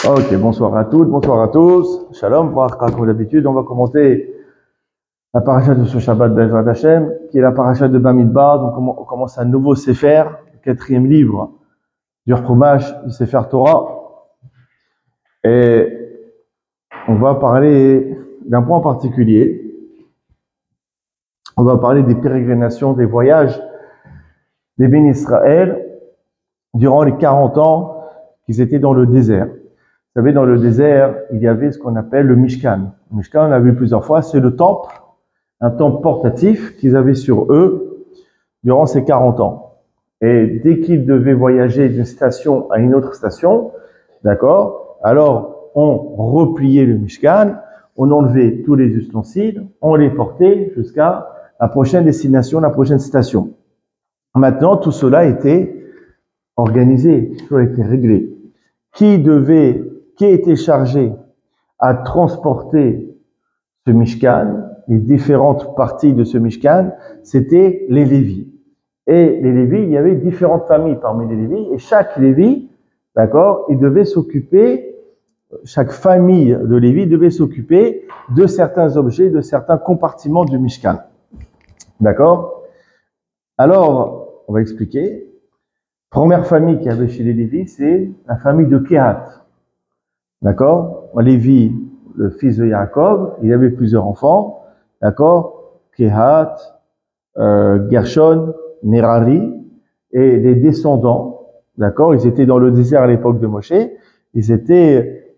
Ok, bonsoir à toutes, bonsoir à tous. Shalom, comme d'habitude, on va commenter la paracha de ce Shabbat Bezrat Hashem, qui est la paracha de Bamidbar. Donc on commence un nouveau Sefer, le quatrième livre du Chumash, du Sefer Torah. Et on va parler d'un point particulier. On va parler des pérégrinations, des voyages des Bénis Israël durant les 40 ans qu'ils étaient dans le désert. Vous savez, dans le désert, il y avait ce qu'on appelle le Mishkan. Le Mishkan, on l'a vu plusieurs fois, c'est le temple, un temple portatif qu'ils avaient sur eux durant ces 40 ans. Et dès qu'ils devaient voyager d'une station à une autre station, d'accord, alors on repliait le Mishkan, on enlevait tous les ustensiles, on les portait jusqu'à la prochaine destination, la prochaine station. Maintenant, tout cela était organisé, tout cela était réglé. Qui était chargé à transporter ce Mishkan, les différentes parties de ce Mishkan, c'était les Lévis. Et les Lévis, il y avait différentes familles parmi les Lévis, et chaque Lévi, d'accord, il devait s'occuper, chaque famille de Lévi devait s'occuper de certains objets, de certains compartiments du Mishkan. D'accord? Alors, on va expliquer. Première famille qu'il y avait chez les Lévis, c'est la famille de Kehat. D'accord? Lévi, le fils de Yaakov, il avait plusieurs enfants. D'accord? Kehat, Gershon, Merari, et les descendants. D'accord? Ils étaient dans le désert à l'époque de Moshe. Ils avaient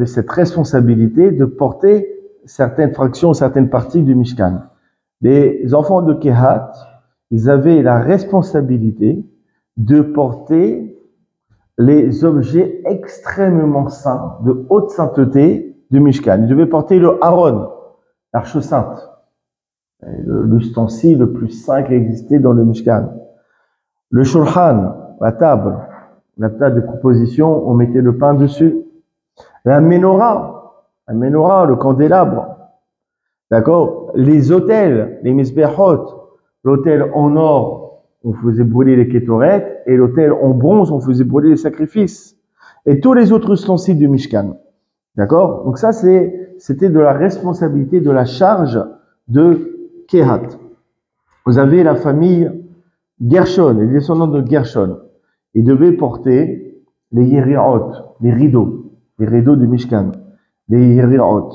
cette responsabilité de porter certaines fractions, certaines parties du Mishkan. Les enfants de Kehat, ils avaient la responsabilité de porter les objets extrêmement saints, de haute sainteté du Mishkan. Ils devaient porter le Aaron, l'arche sainte, l'ustensile le plus saint qui existait dans le Mishkan. Le Shulchan, la table de proposition, on mettait le pain dessus. La menorah, le candélabre. D'accord? Les autels, les misbehot, l'autel en or, on faisait brûler les kétorettes, et l'autel en bronze, on faisait brûler les sacrifices. Et tous les autres ustensiles du Mishkan. D'accord? Donc ça, c'était de la responsabilité, de la charge de Kehat. Vous avez la famille Gershon, les descendants de Gershon. Ils devaient porter les yeriot, les rideaux du Mishkan. Les yeriot.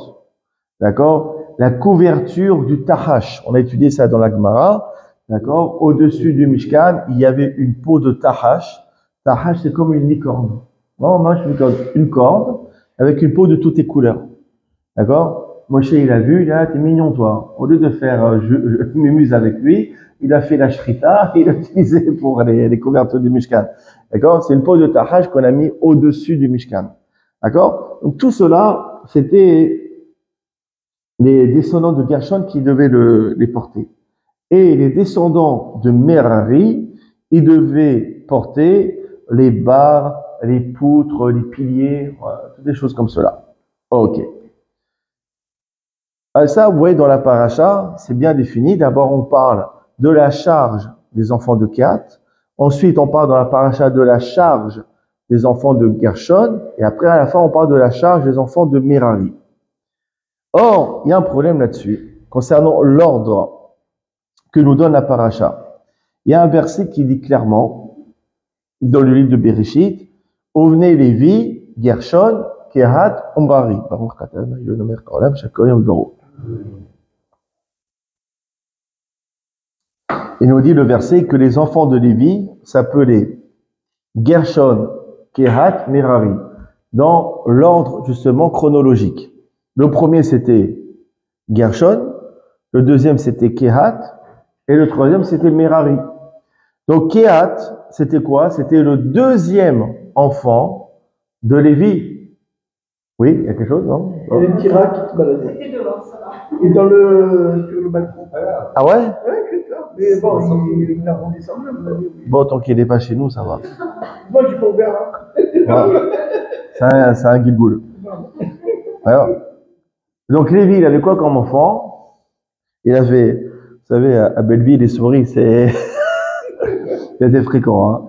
D'accord? La couverture du Tahash. On a étudié ça dans la Gemara. D'accord? Au-dessus du Mishkan, il y avait une peau de Tahash. Tahash, c'est comme une licorne. Non, moi, une corde avec une peau de toutes les couleurs. D'accord? Moshe, il a vu, il a dit, t'es mignon, toi. Au lieu de faire je m'amuse avec lui, il a fait la shrita, il l'a utilisé pour les couvertures du Mishkan. D'accord? C'est une peau de Tahash qu'on a mis au-dessus du Mishkan. D'accord? Donc, tout cela, c'était les descendants de Gershon qui devaient les porter. Et les descendants de Merari, ils devaient porter les barres, les poutres, les piliers, toutes des choses comme cela. Ok. Alors ça, vous voyez, dans la paracha, c'est bien défini. D'abord, on parle de la charge des enfants de Kehat. Ensuite, on parle dans la paracha de la charge des enfants de Gershon. Et après, à la fin, on parle de la charge des enfants de Merari. Or, il y a un problème là-dessus, concernant l'ordre que nous donne la paracha. Il y a un verset qui dit clairement, dans le livre de Bereshit, Ovnei Lévi, Gershon, Kehat, Omrari. Il nous dit le verset que les enfants de Lévi s'appelaient Gershon, Kehat, Merari, dans l'ordre justement chronologique. Le premier c'était Gershon, le deuxième c'était Kehat, et le troisième, c'était Merari. Donc, Kehat, c'était quoi? C'était le deuxième enfant de Lévi. Oui, il y a quelque chose, non? Il y a une tira qui te baladait. C'était dehors, ça va. Et sur le balcon. Ah ouais? Ouais, c'est ça. Mais bon, il a redescendu. Bon, tant qu'il n'est pas chez nous, ça va. Moi, je suis pas ouvert, là. C'est un guilgoul. Alors, donc, Lévi, il avait quoi comme enfant? Il avait, vous savez, à Belleville, les souris, c'était fréquent. Hein.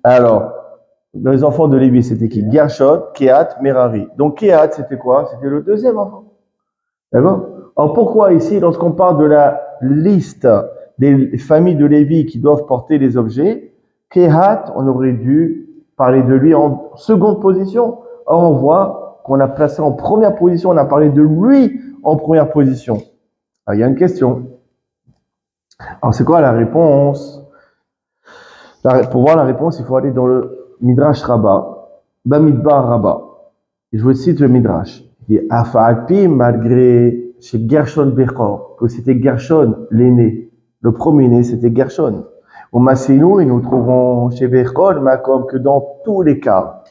Alors, Les enfants de Lévi, c'était qui? Gershon, Kehat, Merari. Donc Kehat, c'était quoi? C'était le deuxième enfant. D'accord? Alors pourquoi ici, lorsqu'on parle de la liste des familles de Lévi qui doivent porter les objets, Kehat, on aurait dû parler de lui en seconde position. Or, on voit qu'on a placé en première position, on a parlé de lui en première position. Alors, il y a une question. Alors, c'est quoi la réponse? Pour voir la réponse, il faut aller dans le Midrash Rabbah, Bamidbar Rabbah. Et je vous cite le Midrash. Il dit, Afa'alpi, malgré chez Gershon Bechor, que c'était Gershon l'aîné. Le premier-né, c'était Gershon. Au Massinou, et nous trouvons chez Bechor, comme que dans tous les cas,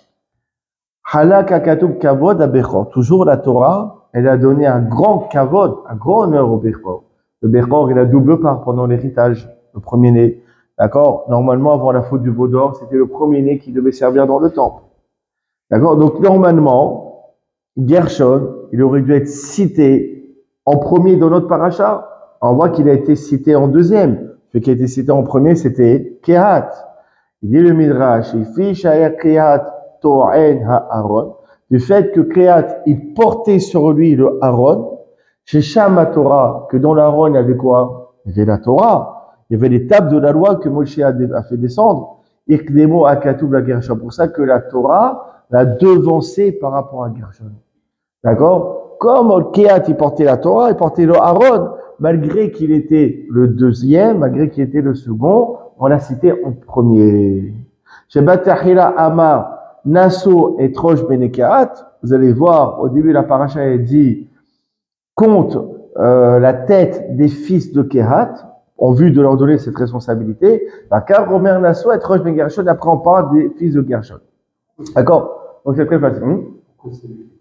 Halak akatub kavod à Bechor. Toujours la Torah, elle a donné un grand kavod, un grand honneur au Bechor. Le Bechor, il a double part pendant l'héritage, le premier-né. D'accord? Normalement, avant la faute du veau d'or, c'était le premier-né qui devait servir dans le temple. D'accord? Donc, normalement, Gershon, il aurait dû être cité en premier dans notre paracha. On voit qu'il a été cité en deuxième. Ce qui a été cité en premier, c'était Kehat. Il dit le Midrash, il fiche à Kehat To'en Ha'aron. Du fait que Kehat, il portait sur lui le Aaron. Chez Shama Torah, que dans l'Aaron, il y avait quoi? Il y avait la Torah. Il y avait les tables de la loi que Moshe a fait descendre. Ikdemo Akatub la Gershon. Pour ça que la Torah l'a devancé par rapport à Gershon. D'accord? Comme Kehat, il portait la Torah, il portait le Aaron, malgré qu'il était le deuxième, malgré qu'il était le second, on l'a cité en premier. Chez Batahila Amar, Nasso et Trosh Bene Kehat, vous allez voir, au début de la paracha, il dit, compte la tête des fils de Kehat, en vue de leur donner cette responsabilité. Car Romer Nasso et Trosh Bene Gershon, après on parle des fils de Gershon. D'accord? Donc c'est très facile.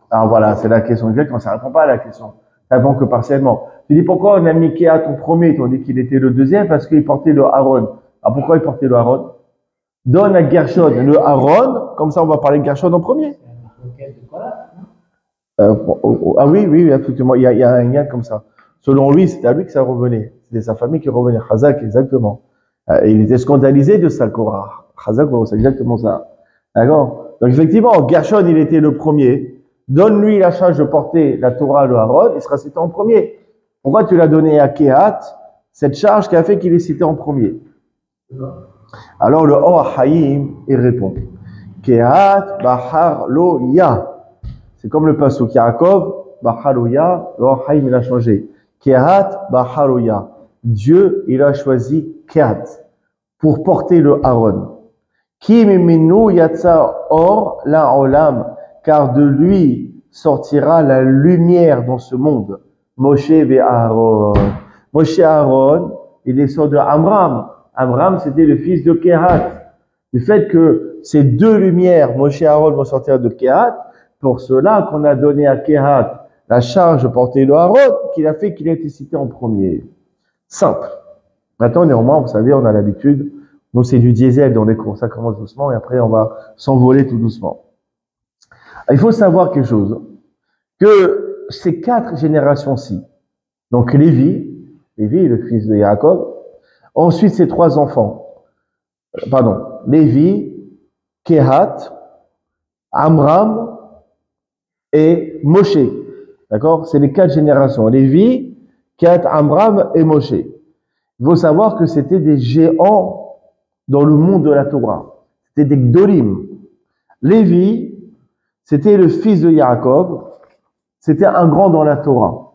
Alors voilà, c'est la question exacte, ça ne répond pas à la question. Ça répond que partiellement. Tu dis pourquoi on a mis Kehat en premier, tandis qu'il était le deuxième, parce qu'il portait le Aaron. Alors pourquoi il portait le Aaron? Donne à Gershon le Aaron, comme ça on va parler de Gershon en premier. Ah oui, effectivement, il y a un lien comme ça. Selon lui, c'était à lui que ça revenait. C'était sa famille qui revenait. Chazak, exactement. Il était scandalisé de ça, Korah. Chazak, c'est exactement ça. D'accord? Donc effectivement, Gershon, il était le premier. Donne-lui la charge de porter la Torah, le Aaron, il sera cité en premier. Pourquoi tu l'as donné à Kehat, cette charge qui a fait qu'il est cité en premier? Alors le Or Haïm, il répond. Kehat Bahar Lo Ya. C'est comme le pasuk Yaakov, Bahar Lo Ya, le Or Haïm, il a changé. Kehat Bahar Lo Ya. Dieu, il a choisi Kehat pour porter le Aaron. Ki miminu yatsa or la olam. Car de lui sortira la lumière dans ce monde. Moshe et Aaron. Moshe et Aaron, il descend de Amram. Amram, c'était le fils de Kehat. Du fait que ces deux lumières, Moshe et Aaron, vont sortir de Kehat, pour cela qu'on a donné à Kehat la charge de porter le Aaron, qu'il a fait qu'il a été cité en premier. Simple. Maintenant, néanmoins, vous savez, on a l'habitude, nous c'est du diesel dans les cours, ça commence doucement et après on va s'envoler tout doucement. Il faut savoir quelque chose, que ces 4 générations-ci, donc Lévi, le fils de Yaakov, ensuite ses 3 enfants, Lévi, Kehat, Amram et Moshe. D'accord? C'est les 4 générations. Lévi, Kehat, Amram et Moshe. Il faut savoir que c'était des géants dans le monde de la Torah. C'était des Gdolim. Lévi, c'était le fils de Yaakov, c'était un grand dans la Torah.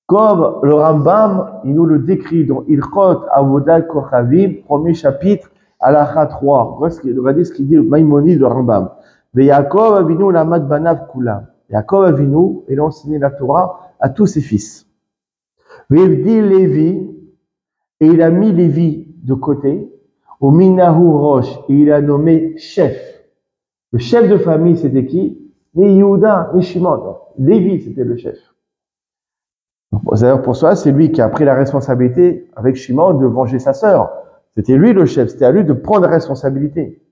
Comme le Rambam, il nous le décrit dans Ilchot Avodat Kochavim, premier chapitre, Halakha 3. Regardez ce qu'il dit Maïmonide, le Rambam. Yaakov Avinu lamad banav kulam. Yaakov Avinu, il a enseigné la Torah à tous ses fils. Vevdi Lévi, et il a mis Lévi de côté, au Minahu Rosh, et il a nommé chef. Le chef de famille, c'était qui? Ni Yehuda, ni Shimon. Lévi, c'était le chef. D'ailleurs, pour cela, c'est lui qui a pris la responsabilité, avec Shimon, de venger sa sœur. C'était lui le chef, c'était à lui de prendre la responsabilité.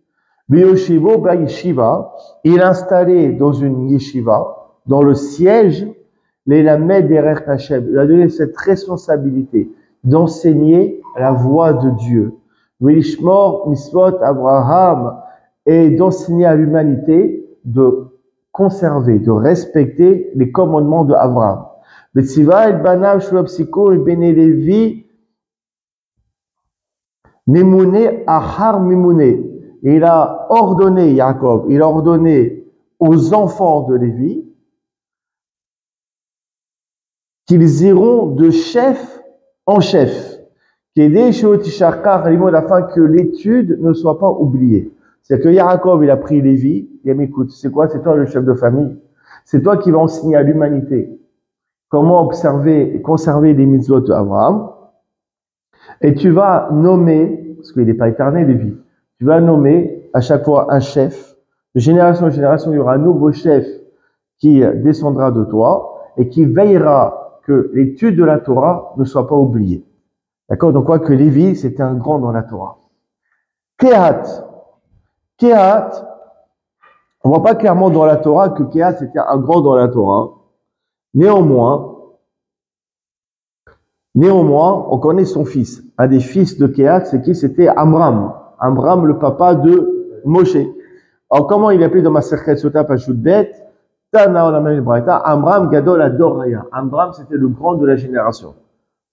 Biyoshivo ba yeshiva, il a installé dans une yeshiva, dans le siège, les lamed derech Hashem. Il a donné cette responsabilité d'enseigner la voie de Dieu. Vishmor misvot Abraham, et d'enseigner à l'humanité de conserver, de respecter les commandements de Abraham. Betziva el banav shuabsiko et bene Levi mimouné ahar mimouné. Il a ordonné, Jacob, il a ordonné aux enfants de Lévi qu'ils iront de chef en chef, afin que l'étude ne soit pas oubliée. C'est que Jacob, il a pris Lévi, il a dit, écoute, c'est quoi? C'est toi le chef de famille. C'est toi qui vas enseigner à l'humanité comment observer et conserver les mitzvot d'Abraham. Et tu vas nommer, parce qu'il n'est pas éternel, Lévi, tu vas nommer à chaque fois un chef. De génération en génération, il y aura un nouveau chef qui descendra de toi et qui veillera que l'étude de la Torah ne soit pas oubliée. D'accord? Donc, quoi que Lévi, c'était un grand dans la Torah. Kehat, on voit pas clairement dans la Torah que Kehat c'était un grand dans la Torah. Néanmoins, on connaît son fils. Un des fils de Kehat, c'est qui? C'était Amram. Amram, le papa de Moshe. Alors, comment il est appelé dans ma Maserhet Sota Pashut Bet? Amram Gadol Adoraya. Amram, c'était le grand de la génération.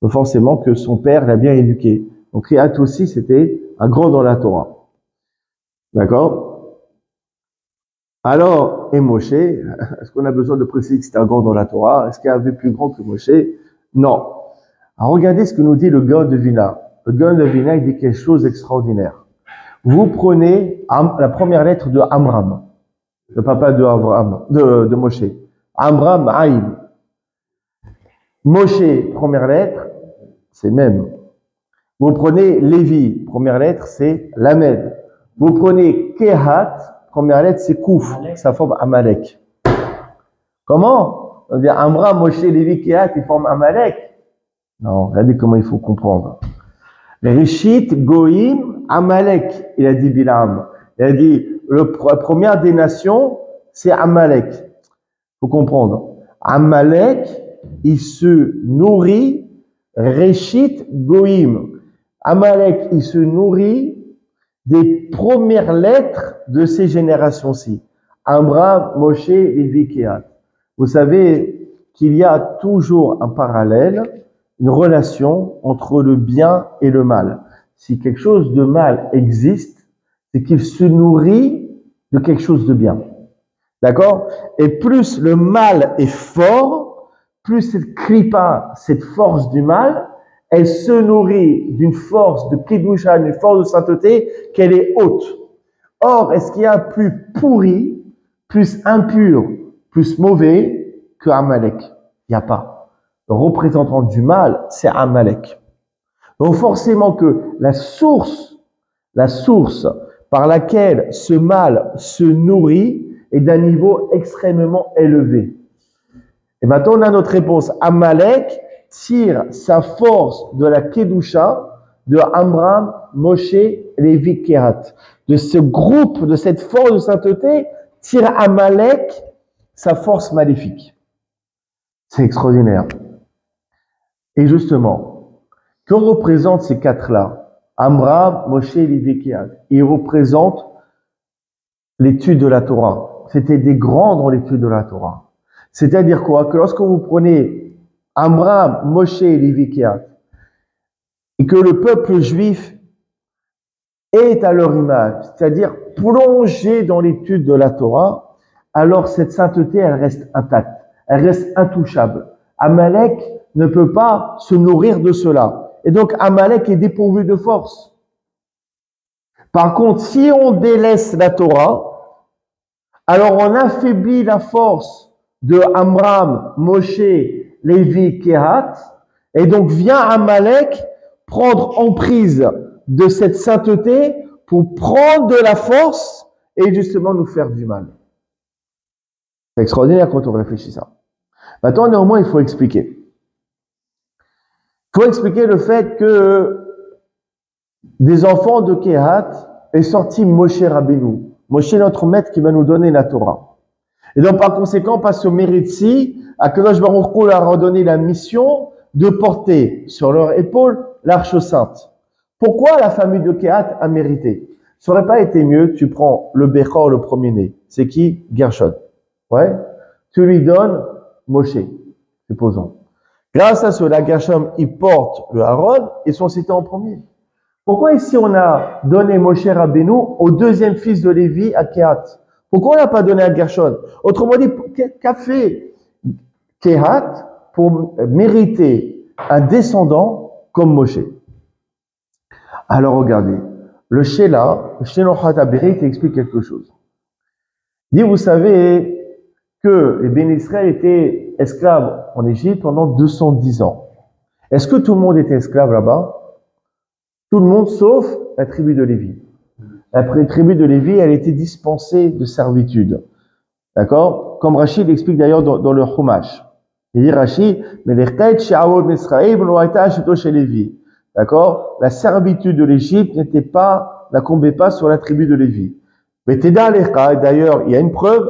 Donc, forcément que son père l'a bien éduqué. Donc, Kehat aussi, c'était un grand dans la Torah. D'accord? Alors, et Moshe, est-ce qu'on a besoin de préciser que c'était un grand dans la Torah? Est-ce qu'il y avait plus grand que Moshe? Non. Alors, regardez ce que nous dit le Gaon de Vilna. Le Gaon de Vilna, il dit quelque chose d'extraordinaire. Vous prenez la première lettre de Amram, le papa de Moshe. Amram, Aïm. Moshe, première lettre, c'est Mem. Vous prenez Lévi, première lettre, c'est Lamed. Vous prenez Kehat, première lettre, c'est Kouf, ça forme Amalek. Comment? On dit Amram, Moshe, Lévi, Kehat, ils forment Amalek. Non, regardez comment il faut comprendre. Rishit, Goïm, Amalek, il a dit Bilam. Il a dit, la première des nations, c'est Amalek. Il faut comprendre. Amalek, il se nourrit, Rishit, Goïm. Amalek, il se nourrit des premières lettres de ces générations-ci. Amram, Moshe, Lévi, Kehat. Vous savez qu'il y a toujours un parallèle, une relation entre le bien et le mal. Si quelque chose de mal existe, c'est qu'il se nourrit de quelque chose de bien. D'accord? Et plus le mal est fort, plus cette kripa, cette force du mal, elle se nourrit d'une force de kedusha, d'une force de sainteté, qu'elle est haute. Or, est-ce qu'il y a plus pourri, plus impur, plus mauvais que Amalek? Il n'y a pas. Le représentant du mal, c'est Amalek. Donc forcément que la source par laquelle ce mal se nourrit est d'un niveau extrêmement élevé. Et maintenant, on a notre réponse. Amalek tire sa force de la Kedusha de Amram, Moshe, Lévi, Kehat. De ce groupe, de cette force de sainteté, tire Amalek sa force maléfique. C'est extraordinaire. Et justement, que représentent ces quatre-là? Amram, Moshe, Lévi, Kehat. Ils représentent l'étude de la Torah. C'était des grands dans l'étude de la Torah. C'est-à-dire quoi? Que lorsque vous prenez Amram, Moshe, Lévi, Kehat, et que le peuple juif est à leur image, c'est-à-dire plongé dans l'étude de la Torah, alors cette sainteté, elle reste intacte, elle reste intouchable. Amalek ne peut pas se nourrir de cela. Et donc, Amalek est dépourvu de force. Par contre, si on délaisse la Torah, alors on affaiblit la force de Amram, Moshe, Lévi, Kehat, et donc vient Amalek prendre emprise de cette sainteté pour prendre de la force et justement nous faire du mal. C'est extraordinaire quand on réfléchit ça. Maintenant, néanmoins, il faut expliquer. Il faut expliquer le fait que des enfants de Kehat est sorti Moshe Rabbeinu. Moshe est notre maître qui va nous donner la Torah. Et donc, par conséquent, par ce mérite-ci, Akadosh Baruch Hu leur a donné la mission de porter sur leur épaule l'arche sainte. Pourquoi la famille de Kehat a mérité? Ça aurait pas été mieux, tu prends le Bechor, le premier-né. C'est qui? Gershon. Ouais. Tu lui donnes Moshe, supposons. Grâce à cela, Gershon, il porte le Aaron et sont cités en premier. Pourquoi ici on a donné Moshe Rabbeinu au deuxième fils de Lévi, à Kehat? Pourquoi on l'a pas donné à Gershon? Autrement dit, qu'a fait Kehat pour mériter un descendant comme Moshe? Alors regardez, le Shelah, le Shelochat Abirit, explique quelque chose. Il dit, vous savez que les Béné Israël étaient esclaves en Égypte pendant 210 ans. Est-ce que tout le monde était esclave là-bas? Tout le monde sauf la tribu de Lévi. La tribu de Lévi, elle était dispensée de servitude. D'accord? Comme Rachid l'explique d'ailleurs dans le Chumash. Il dit Rachid, mais les chez Lévi. D'accord? La servitude de l'Égypte n'incombait pas sur la tribu de Lévi. Mais d'ailleurs, il y a une preuve.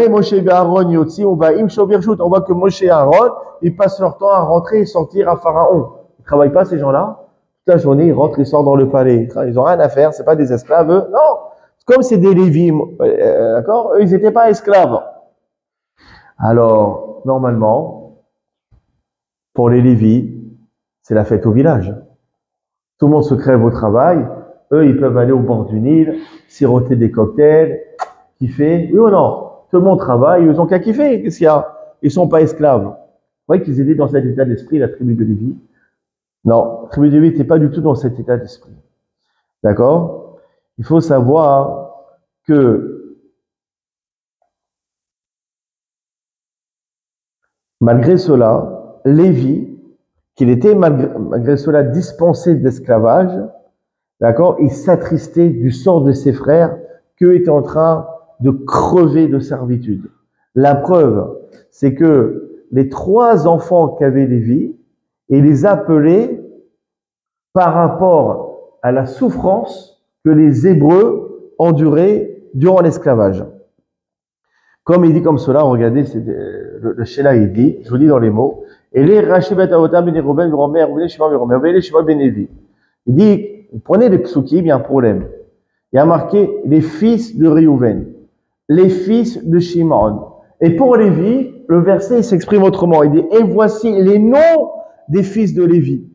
Moshe et Aaron Yotzi, on voit que Moshe et Aaron, ils passent leur temps à rentrer et sortir à Pharaon. Ils ne travaillent pas, ces gens-là. Toute la journée, ils rentrent, ils sortent dans le palais. Ils n'ont rien à faire, c'est pas des esclaves, eux. Non! Comme c'est des Lévis, d'accord? Eux, ils n'étaient pas esclaves. Alors, normalement, pour les Lévis, c'est la fête au village. Tout le monde se crève au travail. Eux, ils peuvent aller au bord du Nil, siroter des cocktails, kiffer. Oui ou non? Tout le monde travaille, ils ont qu'à kiffer. Qu'est-ce qu'il y a? Ils sont pas esclaves. Vous voyez qu'ils étaient dans cet état d'esprit, la tribu de Lévi? Non, la tribu de Lévi n'était pas du tout dans cet état d'esprit. D'accord? Il faut savoir que malgré cela, Lévi, qu'il était malgré cela dispensé d'esclavage, d'accord, il s'attristait du sort de ses frères qu'eux étaient en train de crever de servitude. La preuve, c'est que les 3 enfants qu'avait Lévi, il les appelait par rapport à la souffrance que les Hébreux enduraient durant l'esclavage. Comme il dit comme cela, regardez, le Shelah il dit, je vous dis dans les mots, il dit, prenez les psukim, il y a un problème. Il y a marqué les fils de Réhouven, les fils de Shimon. Et pour Lévi, le verset s'exprime autrement. Il dit, et voici les noms des fils de Lévi.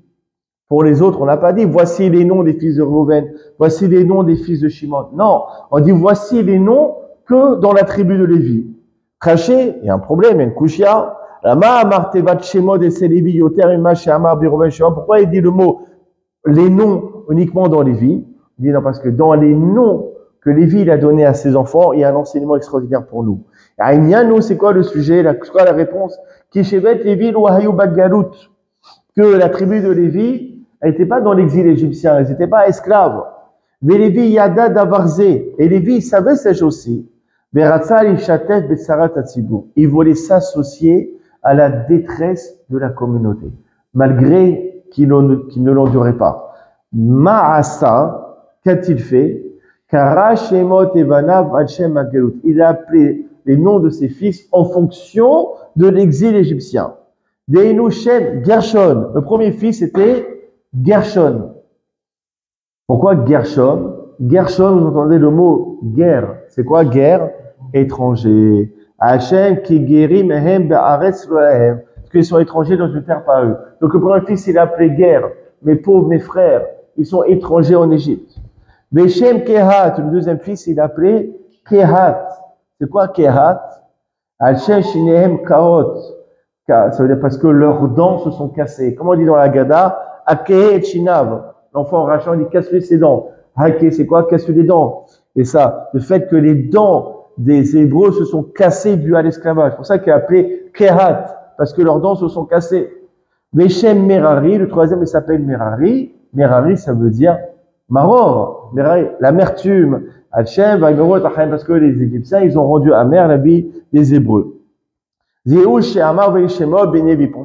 Pour les autres, on n'a pas dit, voici les noms des fils de Réhouven, voici les noms des fils de Shimon. Non, on dit, voici les noms que dans la tribu de Lévi. Craché, il y a un problème, il y a une kushia. Pourquoi il dit le mot les noms uniquement dans Lévi? Il dit non, parce que dans les noms que Lévi il a donné à ses enfants, il y a un enseignement extraordinaire pour nous. C'est quoi le sujet? C'est quoi la réponse? Que la tribu de Lévi, elle n'était pas dans l'exil égyptien, elle n'était pas esclaves. Mais Lévi yada d'avarzé, et Lévi il savait ces choses-ci. Il voulait s'associer à la détresse de la communauté, malgré qu'il ne l'endurait pas. Ma'asa, qu'a-t-il fait? Il a appelé les noms de ses fils en fonction de l'exil égyptien. Gershon, le premier fils était Gershon. Pourquoi Gershon? Gershon, vous entendez le mot guerre. C'est quoi guerre? Étranger. Hachem qui guérit mehem ba'aretz loahem. Parce qu'ils sont étrangers dans une terre pas eux. Donc le premier fils, il a appelé guerre. Mes pauvres, mes frères, ils sont étrangers en Égypte. Beshem Kehat, le deuxième fils, il a appelé Kehat. C'est quoi Kehat? Hachem shinehem kaot. Ça veut dire parce que leurs dents se sont cassées. Comme on dit dans la Gada, Akeh et Shinav. L'enfant rachant, il casse-lui ses dents. Hake, c'est quoi? Casse-lui les dents. Et ça, le fait que les dents des Hébreux se sont cassées dû à l'esclavage. C'est pour ça qu'il a appelé Kehat, parce que leurs dents se sont cassées. Veshem Merari, le troisième, il s'appelle Merari. Merari, ça veut dire maror. Merari, l'amertume. Hachem, parce que les Égyptiens, ils ont rendu amère la vie des Hébreux. Pour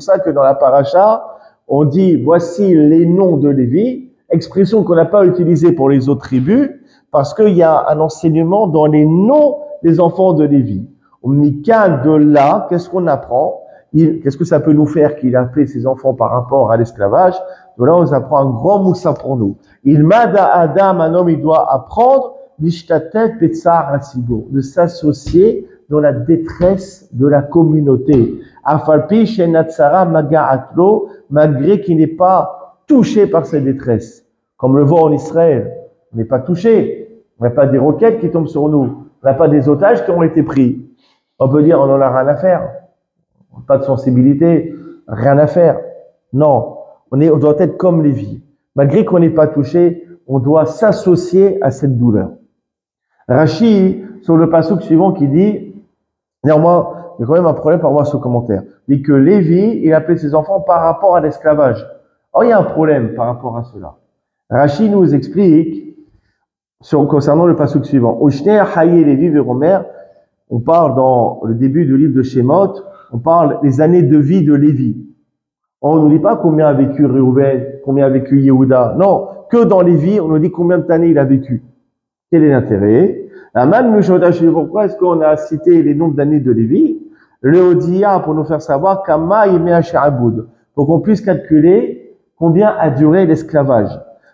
ça que dans la paracha, on dit, voici les noms de Lévi, expression qu'on n'a pas utilisée pour les autres tribus, parce qu'il y a un enseignement dans les noms des enfants de Lévi. Au Mikan de là, qu'est-ce qu'on apprend? Qu'est-ce que ça peut nous faire qu'il a appelé ses enfants par rapport à l'esclavage? Donc là, on apprend un grand moussa pour nous. Il mada Adam, un homme, il doit apprendre de s'associer dans la détresse de la communauté. Afalpi shenatsara maga'atlo, malgré qu'il n'est pas touché par cette détresse. Comme le voit en Israël, on n'est pas touché. On n'a pas des roquettes qui tombent sur nous. On n'a pas des otages qui ont été pris. On peut dire on n'en a rien à faire. Pas de sensibilité, rien à faire. Non, on doit être comme Lévi. Malgré qu'on n'est pas touché, on doit s'associer à cette douleur. Rashi, sur le passouk suivant, qui dit, néanmoins, il y a quand même un problème par rapport à ce commentaire. Il dit que Lévi, il appelait ses enfants par rapport à l'esclavage. Or, il y a un problème par rapport à cela. Rashi nous explique, concernant le passouk suivant, Oshner Haye Lévi Véromer, on parle dans le début du livre de Shemot, on parle des années de vie de Lévi. On ne nous dit pas combien a vécu Réhouven, combien a vécu Yehuda. Non, que dans Lévi, on nous dit combien d'années il a vécu. Quel est l'intérêt? Pourquoi est-ce qu'on a cité les nombres d'années de Lévi? Le Odia, pour nous faire savoir, Kama Yimea She'abud, pour qu'on puisse calculer combien a duré l'esclavage.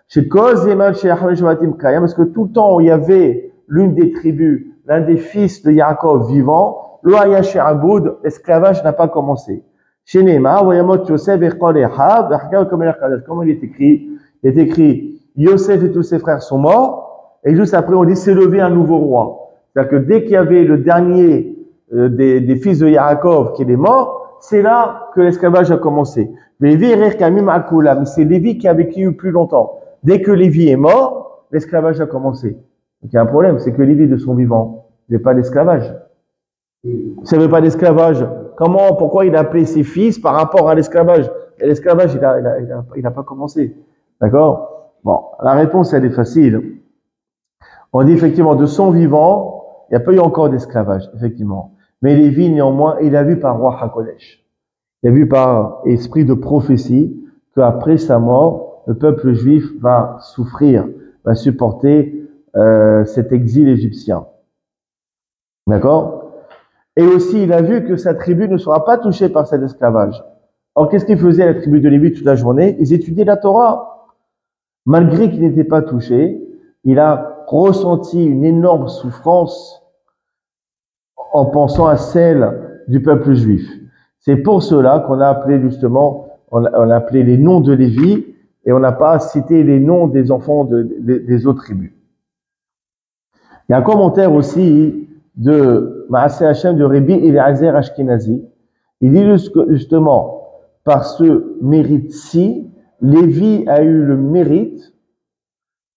Chez Koz Yemal She'achmel Shvatim Kayam, parce que tout le temps où il y avait l'une des tribus, l'un des fils de Yaakov vivant, Lo Haya She'abud, l'esclavage n'a pas commencé. Chez Neymar, Wayamot Yosef et Kol Ehab, comment il est écrit? Il est écrit, Yosef et tous ses frères sont morts, et juste après, on dit, s'est levé un nouveau roi. C'est-à-dire que dès qu'il y avait le dernier des fils de Yaakov qui est mort, c'est là que l'esclavage a commencé. Mais c'est Lévi qui a vécu plus longtemps. Dès que Lévi est mort, l'esclavage a commencé. Donc il y a un problème, c'est que Lévi de son vivant, il n'y a pas d'esclavage. S'il n'y avait pas d'esclavage, pourquoi il a appelé ses fils par rapport à l'esclavage? Et l'esclavage, il n'a pas commencé. D'accord? Bon, la réponse, elle est facile. On dit effectivement, de son vivant, il n'y a pas eu encore d'esclavage, effectivement. Mais Lévi, néanmoins, il a vu par Roi HaKodesh. Il a vu par esprit de prophétie qu'après sa mort, le peuple juif va souffrir, va supporter cet exil égyptien. D'accord? Et aussi, il a vu que sa tribu ne sera pas touchée par cet esclavage. Alors, qu'est-ce qu'il faisait la tribu de Lévi toute la journée? Ils étudiaient la Torah. Malgré qu'il n'était pas touché, il a ressenti une énorme souffrance en pensant à celle du peuple juif. C'est pour cela qu'on a appelé justement, on a appelé les noms de Lévi et on n'a pas cité les noms des enfants des autres tribus. Il y a un commentaire aussi de Maaseh Hashem de Rabbi Eliezer Ashkenazi. Il dit justement, par ce mérite-ci, Lévi a eu le mérite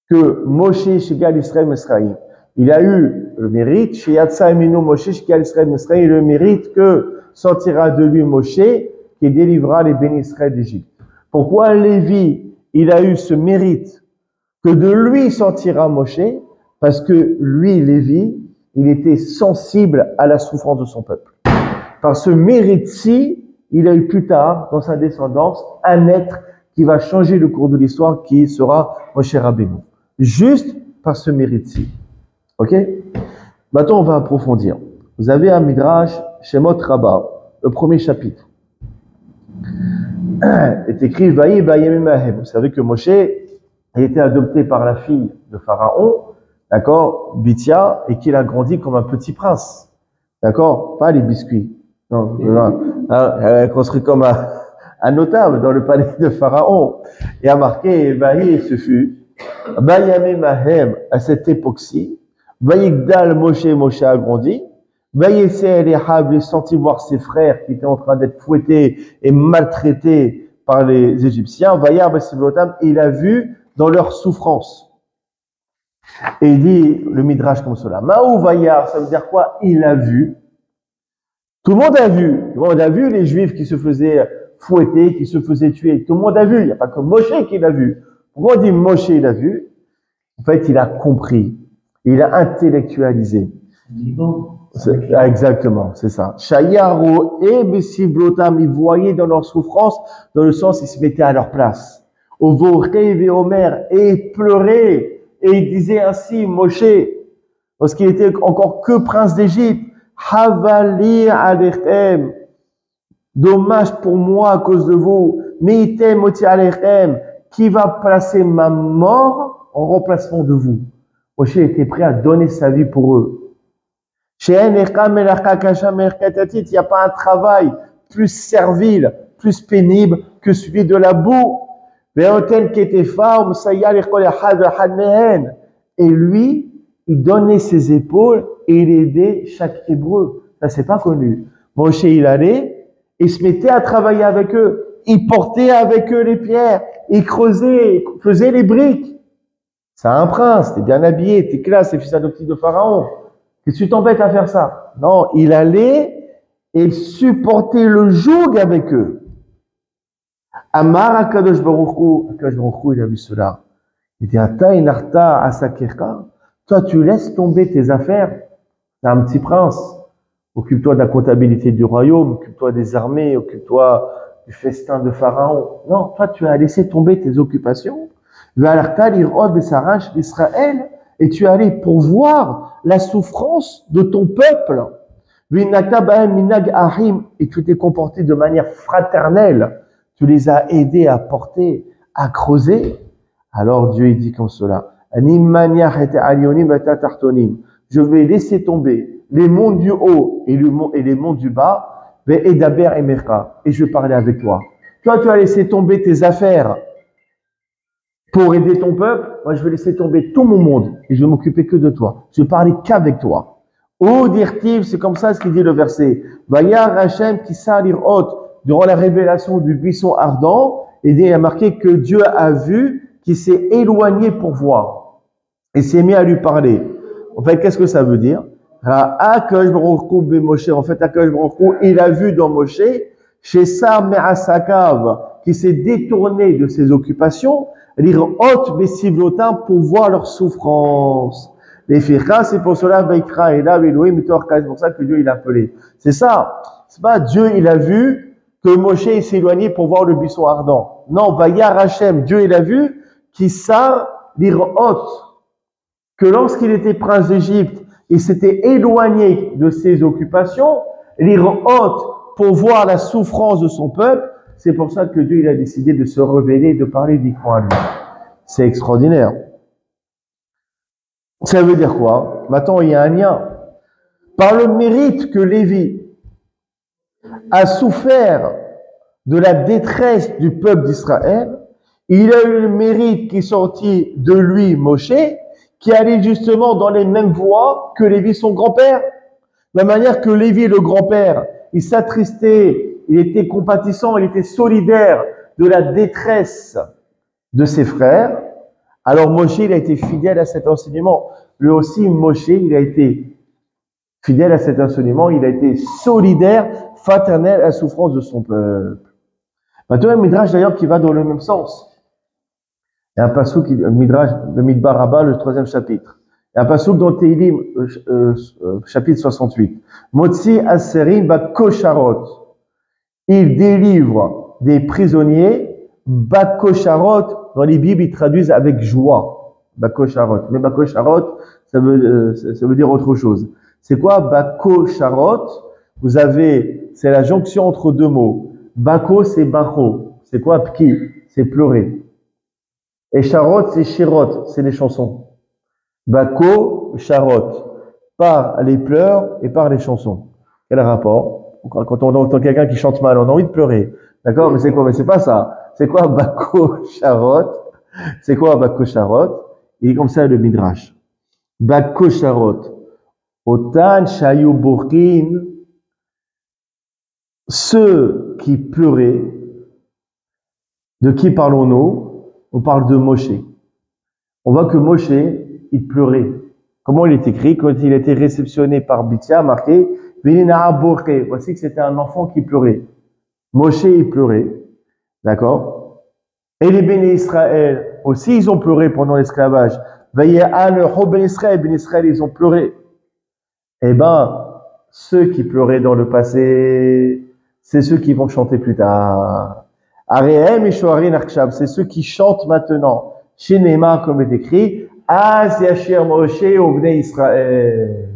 que Moshe Shigal Israël Mesraïm. Il a eu le mérite, chez Yatsa Emino Moshe Shigal Israël Mesraïm, le mérite que sortira de lui Moshe, qui délivrera les bénis Israël d'Égypte. Pourquoi Lévi, il a eu ce mérite que de lui sortira Moshe? Parce que lui, Lévi, il était sensible à la souffrance de son peuple. Par ce mérite-ci, il a eu plus tard, dans sa descendance, un être qui va changer le cours de l'histoire, qui sera Moshe Rabbeinu. Juste par ce mérite-ci. Ok? Maintenant, on va approfondir. Vous avez un Midrash, Shemot Rabbah, le premier chapitre. Est écrit, Vaïe Bayemim Mahem. Vous savez que Moshe a été adopté par la fille de Pharaon, d'accord, Bithia, et qu'il a grandi comme un petit prince. D'accord? Pas les biscuits. Non, construit comme un notable dans le palais de Pharaon. Et a marqué, Vaïe, ce fut Bayamim Mahem, à cette époque-ci, Vaïgdal Moshe a grandi, Vaïese Elihab, il sentit voir ses frères qui étaient en train d'être fouettés et maltraités par les Égyptiens, Vaïar Besivlotam, il a vu dans leur souffrance. Et il dit le Midrash comme cela, Maou Vaïar, ça veut dire quoi? Il a vu. Tout le monde a vu. Tout le monde a vu les Juifs qui se faisaient fouetter, qui se faisaient tuer. Tout le monde a vu. Il n'y a pas que Moshe qui l'a vu. Pourquoi on dit Moshe, il a vu? En fait, il a compris. Il a intellectualisé. Exactement, c'est ça. Shayaro et Bessiblotam, ils voyaient dans leur souffrance, dans le sens, ils se mettaient à leur place. Ovoré et Omer, et ils pleuraient, et ils disaient ainsi, Moshe, lorsqu'il était encore que prince d'Égypte, Havali Alechem, Dommage pour moi à cause de vous. Me'item moti alechem, qui va placer ma mort en remplacement de vous. Moshe était prêt à donner sa vie pour eux. Il n'y a pas un travail plus servile, plus pénible que celui de la boue. Et lui, il donnait ses épaules et il aidait chaque hébreu. Ça, c'est pas connu. Moshe, il allait, il se mettait à travailler avec eux. Il portait avec eux les pierres. Il creusait, il faisait les briques. C'est un prince, t'es bien habillé, t'es classe, t'es fils adoptif de Pharaon. Qu'est-ce que tu t'embêtes à faire ça? Non, il allait et il supportait le joug avec eux. Amar Akadosh Baruch Hu, il a vu cela. Il dit, Ata inarta asakecha. Toi, tu laisses tomber tes affaires. T'es un petit prince. Occupe-toi de la comptabilité du royaume, occupe-toi des armées, occupe-toi du festin de Pharaon. Non, toi, tu as laissé tomber tes occupations. d'Israël, et tu es allé pour voir la souffrance de ton peuple. Et tu t'es comporté de manière fraternelle. Tu les as aidés à porter, à creuser. Alors Dieu dit comme cela. Je vais laisser tomber les monts du haut et les monts du bas. Et je vais parler avec toi. Toi, tu as laissé tomber tes affaires pour aider ton peuple. Moi, je vais laisser tomber tout mon monde et je vais m'occuper que de toi. Je vais parler qu'avec toi. Oh, dirtiv, c'est comme ça ce qu'il dit le verset. Vayar Hashem qui salir hot durant la révélation du buisson ardent. Et il y a marqué que Dieu a vu qu'il s'est éloigné pour voir et s'est mis à lui parler. En fait, qu'est-ce que ça veut dire? En fait, il a vu dans Moshe, chez Sar Me'asakav, qui s'est détourné de ses occupations, lire hot besivlotin pour voir leur souffrance. Les fichas, c'est pour cela, Vaikra et là, Elohim, c'est pour ça que Dieu il a appelé. C'est ça. C'est pas Dieu, il a vu que Moshe il s'est éloigné pour voir le buisson ardent. Non, Vayar Hashem, Dieu il a vu, qui Sar lire hot, que lorsqu'il était prince d'Égypte, il s'était éloigné de ses occupations, lire hot pour voir la souffrance de son peuple. C'est pour ça que Dieu il a décidé de se révéler, de parler uniquement à lui. C'est extraordinaire. Ça veut dire quoi? Maintenant, il y a un lien. Par le mérite que Lévi a souffert de la détresse du peuple d'Israël, il a eu le mérite qui est sorti de lui, Moshe, qui allait justement dans les mêmes voies que Lévi, son grand-père. De la manière que Lévi, le grand-père, il s'attristait, il était compatissant, il était solidaire de la détresse de ses frères. Alors Moshe, il a été fidèle à cet enseignement. Lui aussi, Moshe, il a été fidèle à cet enseignement. Il a été solidaire, fraternel à la souffrance de son peuple. Maintenant, un midrash d'ailleurs qui va dans le même sens. Il y a un passouk, le midrash de Midbar Rabba, le 3e chapitre. Il y a un passouk dans Teilim, chapitre 68. Motzi Aserim Bakosharot. Il délivre des prisonniers. Bakosharot, dans les Bibles, ils traduisent avec joie. Bakosharot. Mais Bakosharot, ça veut dire autre chose. C'est quoi Bakosharot? Vous avez, c'est la jonction entre deux mots. Bako, c'est bacho. C'est quoi pki? C'est pleurer. Et charot, c'est shirot. C'est les chansons. Bako, charot. Par les pleurs et par les chansons. Quel rapport? Quand on entend quelqu'un qui chante mal, on a envie de pleurer. D'accord? Mais c'est quoi? Mais c'est pas ça. C'est quoi Bako, charot? C'est quoi Bako, charot? Il est comme ça le midrash. Bako, charot. Otan, shayu, bokin. Ceux qui pleuraient, de qui parlons-nous? On parle de Moshe. On voit que Moshe, il pleurait. Comment il est écrit? Quand il a été réceptionné par Bithia, marqué, voici que c'était un enfant qui pleurait. Moshe, il pleurait. D'accord? Et les béné Israël aussi, ils ont pleuré pendant l'esclavage. Ben Israël, ils ont pleuré. Eh ben, ceux qui pleuraient dans le passé, c'est ceux qui vont chanter plus tard. Arehem et Shoarin Arkshav, c'est ceux qui chantent maintenant. Chez Neymar, comme est écrit, Az Yashir Moshe Ovnei Israël.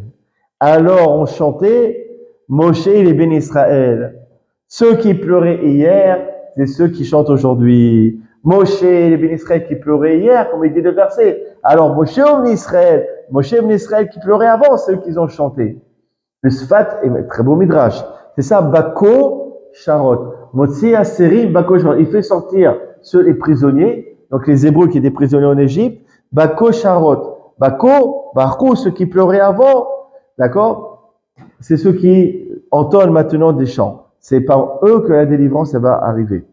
Alors on chantait Moshe et les béné Israël. Ceux qui pleuraient hier, c'est ceux qui chantent aujourd'hui. Moshe, les bénis Israël qui pleuraient hier, comme il dit le verset. Alors, Moshe ben Israël qui pleurait avant, ceux qui ont chanté. Le Sfat est très beau midrash. C'est ça, Bako Sharot. Motsi Aserim Bako Sharot. Il fait sortir les prisonniers, donc les Hébreux qui étaient prisonniers en Égypte, Bako Sharot. Bako, ceux qui pleuraient avant, d'accord? C'est ceux qui entonnent maintenant des chants. C'est par eux que la délivrance va arriver.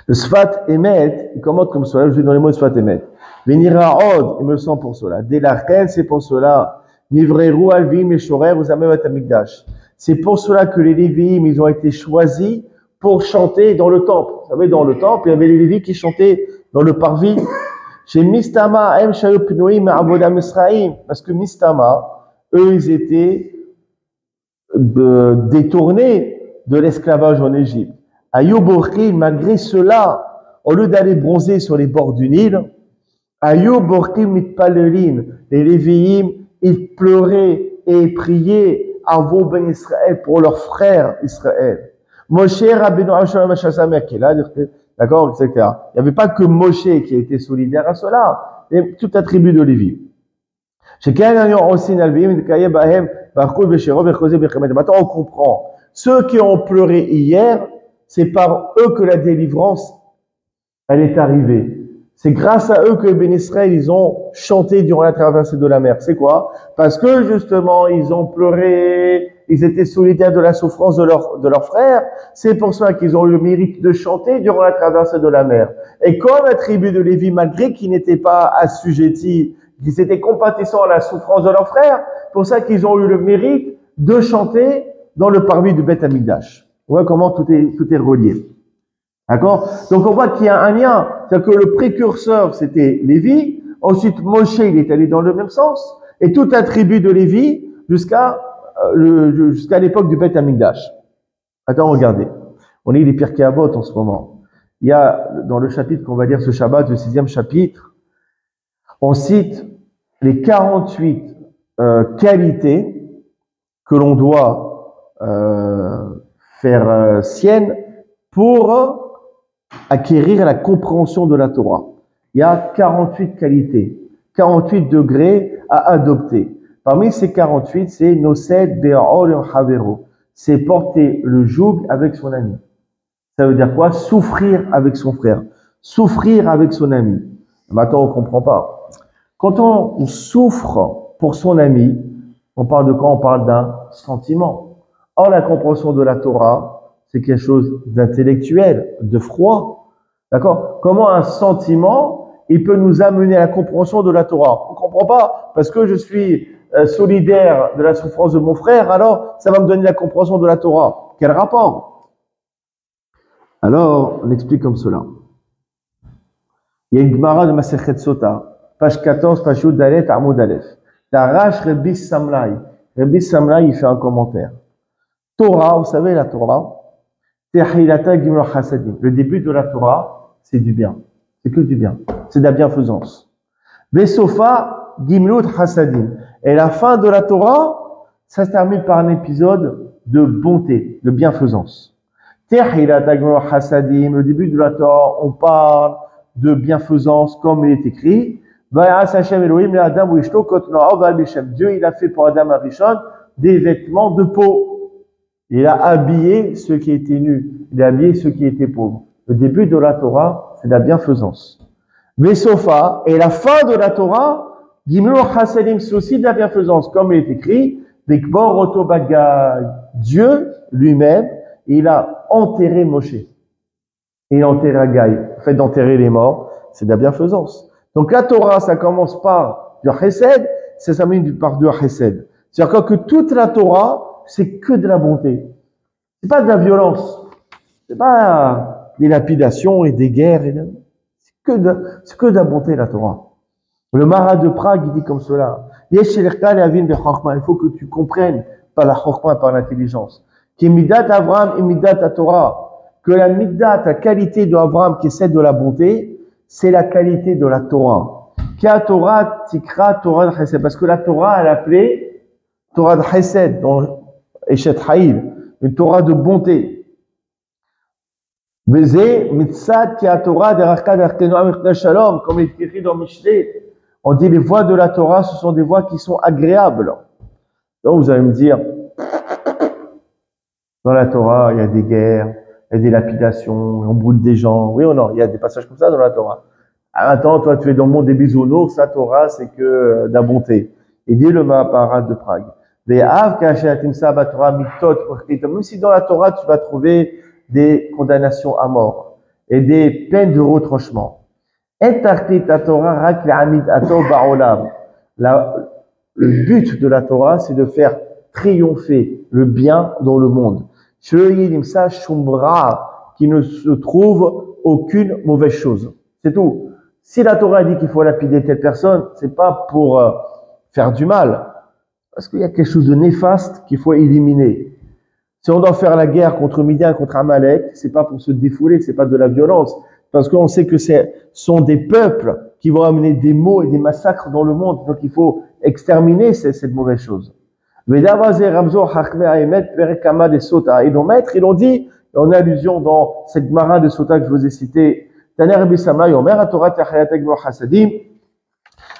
Le Sfat Emet, il commente comme cela, je vais dans les mots de Sfat Emet. Venira Od, il me semble pour cela. Dès la reine, c'est pour cela. Nivreru Alvim et Shorer, vous avez Amigdash. C'est pour cela que les Lévi'im, ils ont été choisis pour chanter dans le temple. Vous savez, dans le temple, il y avait les Lévi'im qui chantaient dans le parvis. Chez Mistama, Em Shayop Pinoïm, Abodam Israïm. Parce que Mistama, eux, ils étaient détournés de l'esclavage en Égypte. Ayoborki, malgré cela, au lieu d'aller bronzer sur les bords du Nil, Ayoborki mitpalerin, les Lévi'im, ils pleuraient et priaient à vos ben Israël pour leurs frères Israël. Moshe Rabbeinu Hashem Hashasamer qui est là, d'accord, etc. Il n'y avait pas que Moshe qui a été solidaire à cela, mais toute la tribu de Lévi. Maintenant on comprend. Ceux qui ont pleuré hier, c'est par eux que la délivrance, elle est arrivée. C'est grâce à eux que les bénis Israël, ils ont chanté durant la traversée de la mer. C'est quoi? Parce que justement, ils ont pleuré, ils étaient solidaires de la souffrance de leurs frères. C'est pour ça qu'ils ont eu le mérite de chanter durant la traversée de la mer. Et comme la tribu de Lévi, malgré qu'ils n'étaient pas assujettis, qu'ils étaient compatissants à la souffrance de leurs frères, pour ça qu'ils ont eu le mérite de chanter dans le parvis du Beth Amikdash. On voit comment tout est relié. D'accord? Donc on voit qu'il y a un lien. C'est-à-dire que le précurseur, c'était Lévi. Ensuite, Moshe, il est allé dans le même sens. Et toute la tribu de Lévi jusqu'à l'époque du Beth Amikdash. Attends, regardez. On lit les Pirkei Avot en ce moment. Il y a, dans le chapitre qu'on va lire ce Shabbat, le 6e chapitre, on cite les 48 qualités que l'on doit faire siennes pour acquérir la compréhension de la Torah. Il y a 48 qualités, 48 degrés à adopter. Parmi ces 48, c'est Nosed Be'or Havero. C'est porter le joug avec son ami. Ça veut dire quoi? Souffrir avec son frère. Souffrir avec son ami. Maintenant, on ne comprend pas. Quand on souffre pour son ami, on parle de quoi? On parle d'un sentiment. Or, la compréhension de la Torah, c'est quelque chose d'intellectuel, de froid. D'accord? Comment un sentiment, il peut nous amener à la compréhension de la Torah? On ne comprend pas. Parce que je suis solidaire de la souffrance de mon frère, alors ça va me donner la compréhension de la Torah. Quel rapport? Alors, on explique comme cela. Il y a une Gemara de Masechet Sota, page 14, page Yud Dalet, Amud Aleph. Darash Rabbi Samlai. Rabbi Samlai, il fait un commentaire. Torah, vous savez la Torah, le début de la Torah, c'est du bien. C'est que du bien. C'est de la bienfaisance. Vesofa Gimlut Hasadim. Et la fin de la Torah, ça se termine par un épisode de bonté, de bienfaisance. Le début de la Torah, on parle de bienfaisance comme il est écrit. Dieu, il a fait pour Adam Arishon des vêtements de peau. Il a habillé ceux qui étaient nus. Il a habillé ceux qui étaient pauvres. Le début de la Torah, c'est la bienfaisance. Vesofa, et la fin de la Torah, Gimlo Hasadim, c'est aussi de la bienfaisance. Comme il est écrit, Vekbor Otobagai, Dieu lui-même, il a enterré Moshe. Il a enterré Agai. Le fait d'enterrer les morts, c'est de la bienfaisance. Donc la Torah, ça commence par du Chesed, ça s'amène par du Chesed. C'est-à-dire que toute la Torah, c'est que de la bonté. C'est pas de la violence. C'est pas des lapidations et des guerres. C'est que de la bonté, la Torah. Le Marat de Prague, il dit comme cela. Il faut que tu comprennes par la chokma, par l'intelligence. Qui midat Avraham et midat Torah. Que la midat, la qualité de Avraham, qui est celle de la bonté, c'est la qualité de la Torah. Kia Torah tikra Torah de Chesed. Parce que la Torah, elle appelait Torah de Chesed, dans Eshet Haïl, une Torah de bonté. Baiser, mitzad ki Torah derachka derkenu amikna shalom, comme il est écrit dans Mishlei. On dit les voies de la Torah, ce sont des voies qui sont agréables. Donc vous allez me dire, dans la Torah, il y a des guerres, il y a des lapidations, on brûle des gens. Oui ou non? Il y a des passages comme ça dans la Torah. Ah, attends, toi tu es dans le monde des bisounours, sa Torah c'est que de la bonté. Il dit le Mahabharat de Prague. Même si dans la Torah tu vas trouver des condamnations à mort et des peines de retranchement. Le but de la Torah, c'est de faire triompher le bien dans le monde. Qui ne se trouve aucune mauvaise chose. C'est tout. Si la Torah dit qu'il faut lapider telle personne, c'est pas pour faire du mal, parce qu'il y a quelque chose de néfaste qu'il faut éliminer. Si on doit faire la guerre contre Midian, contre Amalek, c'est pas pour se défouler, c'est pas de la violence, parce qu'on sait que ce sont des peuples qui vont amener des maux et des massacres dans le monde, donc il faut exterminer cette mauvaise chose. Et nos maîtres, ils l'ont dit, en allusion dans cette Gemara de Sota que je vous ai citée, Tanya Rabbi Samla Yomer, Torah Tachayatek Gmor Hasadim,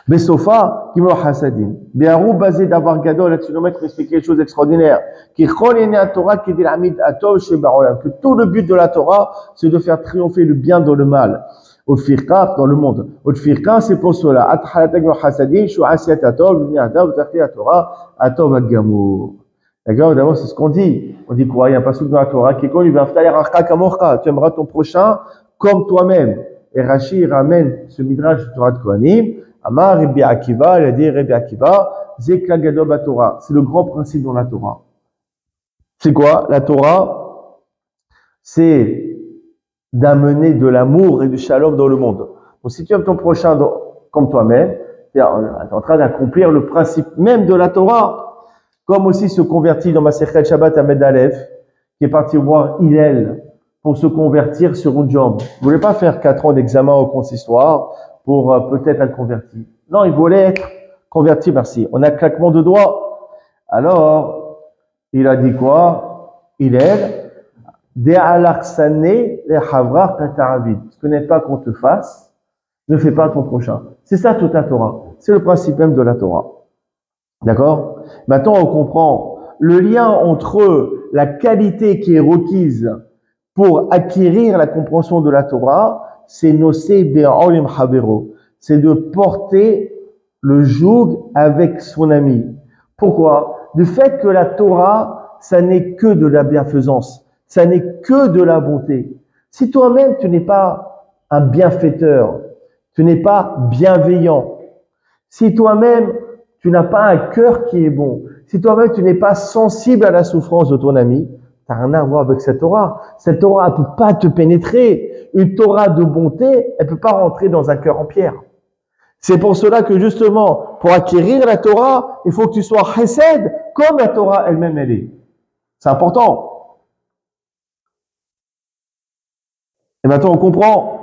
Besofa Gmor Hasadim. Béarou basé d'avoir Gadol, là-dessus, nos maîtres expliquent quelque chose d'extraordinaire. Que tout le but de la Torah, c'est de faire triompher le bien dans le mal. Au-Firqa, dans le monde. Au-Firqa, c'est pour cela. At-Halatek Gmor Hasadim, Shu'asiyat Atov, V'ni'adav, Tachli Torah, Atov Agamour. D'accord, d'abord, c'est ce qu'on dit. On dit quoi? Il y a un passage dans la Torah qui est connu, tu aimeras ton prochain comme toi-même. Et Rashi ramène ce midrash de Torah de Kohanim. Amar Rabbi Akiva, il a dit Rabbi Akiva, Zekla Gadol Torah. C'est le grand principe dans la Torah. C'est quoi? La Torah, c'est d'amener de l'amour et du shalom dans le monde. Donc si tu aimes ton prochain comme toi-même, tu es en train d'accomplir le principe même de la Torah. Comme aussi se convertit dans Masechet Shabbat Ahmed Aleph, qui est parti voir Hillel pour se convertir sur une jambe. Il ne voulait pas faire 4 ans d'examen au consistoire pour peut-être être converti. Non, il voulait être converti, merci. On a claquement de doigts. Alors, il a dit quoi? Hillel, De'alaksane le havrar kataravid. Ce que n'est pas qu'on te fasse, ne fais pas ton prochain. C'est ça toute la Torah. C'est le principe même de la Torah. D'accord? Maintenant, on comprend le lien entre la qualité qui est requise pour acquérir la compréhension de la Torah, c'est nosé be'olim havero. C'est de porter le joug avec son ami. Pourquoi? Du fait que la Torah, ça n'est que de la bienfaisance. Ça n'est que de la bonté. Si toi-même, tu n'es pas un bienfaiteur, tu n'es pas bienveillant, si toi-même, tu n'as pas un cœur qui est bon, si toi-même tu n'es pas sensible à la souffrance de ton ami, tu n'as rien à voir avec cette Torah. Cette Torah ne peut pas te pénétrer. Une Torah de bonté, elle ne peut pas rentrer dans un cœur en pierre. C'est pour cela que justement, pour acquérir la Torah, il faut que tu sois chesed comme la Torah elle-même elle est. C'est important. Et maintenant on comprend.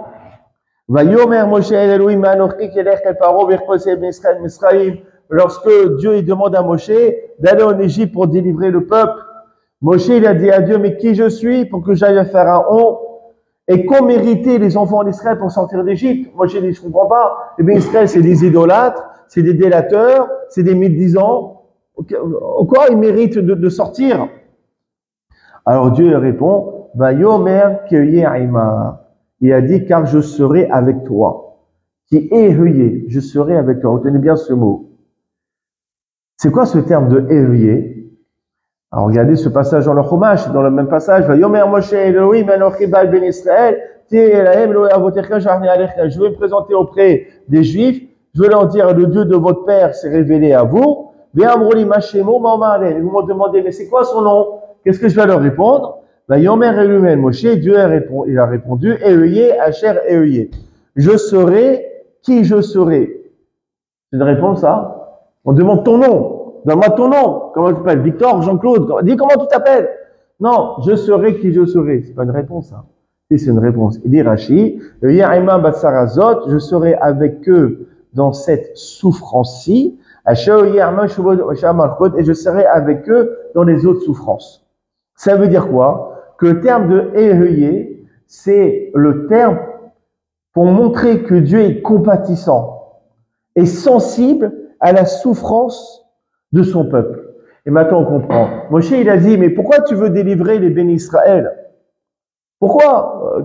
Vayomer Moshe el Elohim anochi kelech el paro v'chposeh b'Israël Misraïm. Lorsque Dieu il demande à Moshe d'aller en Égypte pour délivrer le peuple, Moshe il a dit à Dieu, mais qui je suis pour que j'aille faire un on? Et qu'ont mérité les enfants d'Israël pour sortir d'Égypte? Moshe dit, je comprends pas. Eh bien, Israël, c'est des idolâtres, c'est des délateurs, c'est des médisants. En quoi ils méritent de sortir? Alors Dieu répond, Vayomer Keye'ima. Il a dit, car je serai avec toi. Qui est heuillé, je serai avec toi. Retenez bien ce mot. C'est quoi ce terme de Éruye? Alors regardez ce passage dans le Chumash, dans le même passage. Yomer Moshe Elohim Anochi Baal Ben Israël, je vais me présenter auprès des Juifs. Je vais leur dire, le Dieu de votre père s'est révélé à vous. Ils vont me demander, mais c'est quoi son nom? Qu'est-ce que je vais leur répondre? Yomer Elohim Moshe, Dieu il a répondu, Éruye, Asher Éruye. Je serai qui je serai. C'est une réponse ça? On demande ton nom. Donne-moi ton nom. Comment tu t'appelles? Victor, Jean-Claude. Dis comment tu t'appelles. Non, je serai qui je serai. C'est pas une réponse, ça. Si, c'est une réponse. Il dit Rashi, je serai avec eux dans cette souffrance-ci, et je serai avec eux dans les autres souffrances. Ça veut dire quoi? Que le terme de Eheye, c'est le terme pour montrer que Dieu est compatissant et sensible à la souffrance de son peuple. Et maintenant on comprend. Moshe il a dit, mais pourquoi tu veux délivrer les bénis Israël? Pourquoi?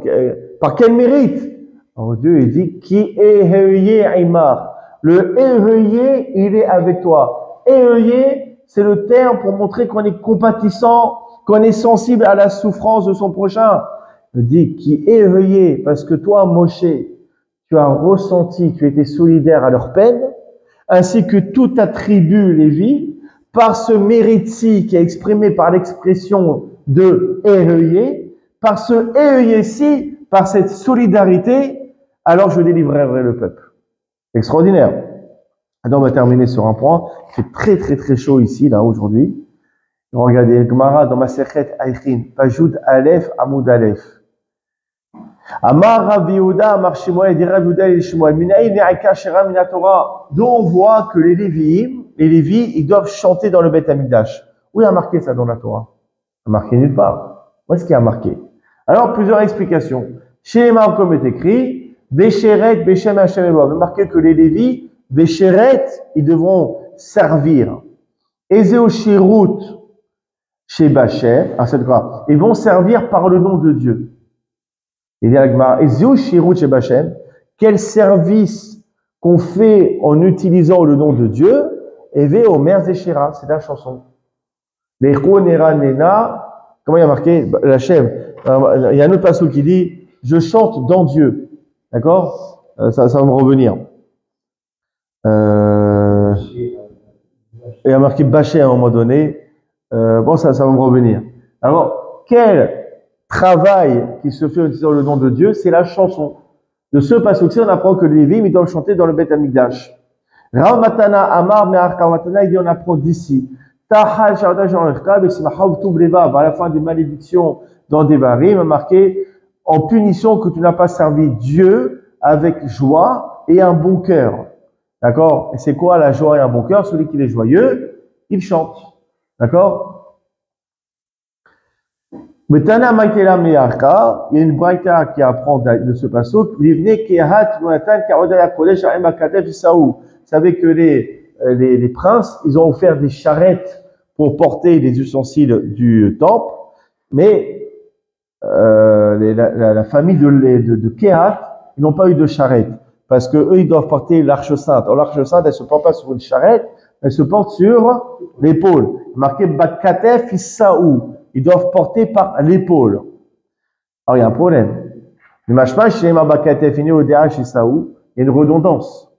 Par quel mérite? Alors Dieu il dit, Ki eheye Aimar. Le eheye, il est avec toi. Eheye, c'est le terme pour montrer qu'on est compatissant, qu'on est sensible à la souffrance de son prochain. Il dit, Ki eheye, parce que toi, Moshe, tu as ressenti, tu étais solidaire à leur peine, ainsi que toute ta tribu, Lévi, par ce mérite-ci qui est exprimé par l'expression de eheye, par ce eheye-ci, par cette solidarité, alors je délivrerai le peuple. Extraordinaire. Maintenant, on va terminer sur un point. Il fait très, très, très chaud ici, là, aujourd'hui. Regardez, Gemara dans Masechet Aichin, Pajoud Aleph, Amoud Aleph. Amar Rav Yehuda, Amar Shmuel, et dit Rav Yehuda et Shmuel, Minaï ne'aka shera mina Torah. D'où on voit que les Lévi'im, ils doivent chanter dans le Beth Amikdash. Où il y a marqué ça dans la Torah? Il n'y a marqué nulle part. Où est-ce qu'il y a marqué? Alors, plusieurs explications. Chez les Marques, comme est écrit, Bécheret, Béchem Hashem Eloah. Il est marqué que les Lévis, Bécheret, ils devront servir. Ezeo Shirut, chez Bachem, ils vont servir par le nom de Dieu. Il y a la Gemara, Ezeo Shirut chez Bachem, quel service qu'on fait en utilisant le nom de Dieu, Eve Omer Zeshira, c'est la chanson. Les Nera Nena, comment il y a marqué, la chèvre, il y a un autre passage qui dit, je chante dans Dieu. D'accord? Ça va me revenir. Il y a marqué Baché à un moment donné. Bon, ça va me revenir. Alors, quel travail qui se fait en utilisant le nom de Dieu, c'est la chanson. De ce passage-ci, on apprend que les Lévites doivent chanter dans le Beth Amikdash. Rav Matana Amar Me'ar Matana, il dit on apprend d'ici. Tahal Sharda Jean-Rechka, Besimahav Tubleva, à la fin des malédictions dans des varim, marqué en punition que tu n'as pas servi Dieu avec joie et un bon cœur. D'accord? Et c'est quoi la joie et un bon cœur? Celui qui est joyeux, il chante. D'accord? Mais Tana Maïtela Me'arka, il y a une braïta qui apprend de ce passage, il venait Kehat Jonathan Karodala Kodesh Aim Akatef Isaou. Vous savez que les princes, ils ont offert des charrettes pour porter les ustensiles du temple, mais la famille de Kehat, ils n'ont pas eu de charrette, parce que eux, ils doivent porter l'arche sainte. Alors l'arche sainte, elle se porte pas sur une charrette, elle se porte sur l'épaule. Marqué Bakatef Isaou. Ils doivent porter par l'épaule. Alors il y a un problème. Le mashma chez Bakatef fini au DH Isaou, il y a une redondance.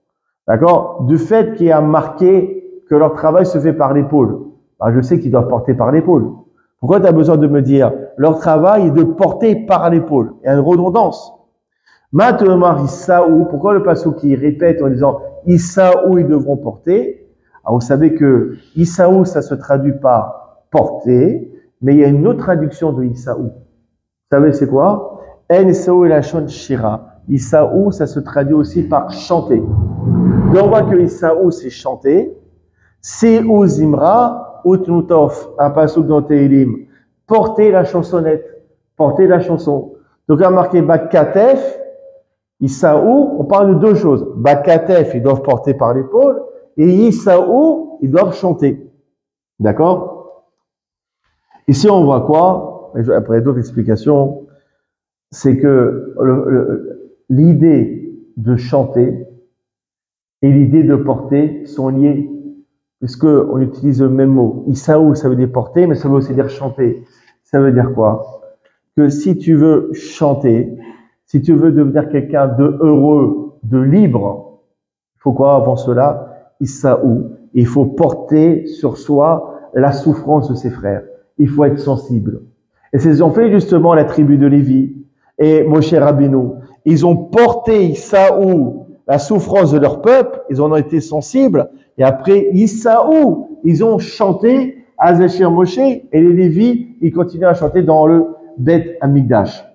D'accord? Du fait qu'il y a marqué que leur travail se fait par l'épaule. Alors, je sais qu'ils doivent porter par l'épaule. Pourquoi tu as besoin de me dire leur travail est de porter par l'épaule? Il y a une redondance. Maintenant, Isaou, pourquoi le passage qui répète en disant Isaou, ils devront porter? Alors, vous savez que Isaou, ça se traduit par porter, mais il y a une autre traduction de Isaou. Vous savez, c'est quoi? En Isaou et la chon shira. Isaou, ça se traduit aussi par chanter. Donc, on voit que Isaou, c'est chanter. Se'u Zimra, Utnutof, un passage dans Tehilim. Porter la chansonnette. Porter la chanson. Donc, on a marqué Bakatef, Isaou, on parle de deux choses. Bakatef, ils doivent porter par l'épaule. Et Isaou, ils doivent chanter. D'accord? Ici, on voit quoi? Après d'autres explications, c'est que l'idée de chanter et l'idée de porter sont liées, puisqu'on utilise le même mot. Isaou, ça veut dire porter, mais ça veut aussi dire chanter. Ça veut dire quoi? Que si tu veux chanter, si tu veux devenir quelqu'un de heureux, de libre, il faut quoi avant cela? Isaou. Il faut porter sur soi la souffrance de ses frères. Il faut être sensible. Et c'est ce qu'ont fait justement la tribu de Lévi et Moshe Rabbeinu. Ils ont porté Isaou, la souffrance de leur peuple, ils en ont été sensibles, et après Isaou, ils ont chanté à Zachir Moshe, et les Lévis, ils continuent à chanter dans le Beth Amikdash.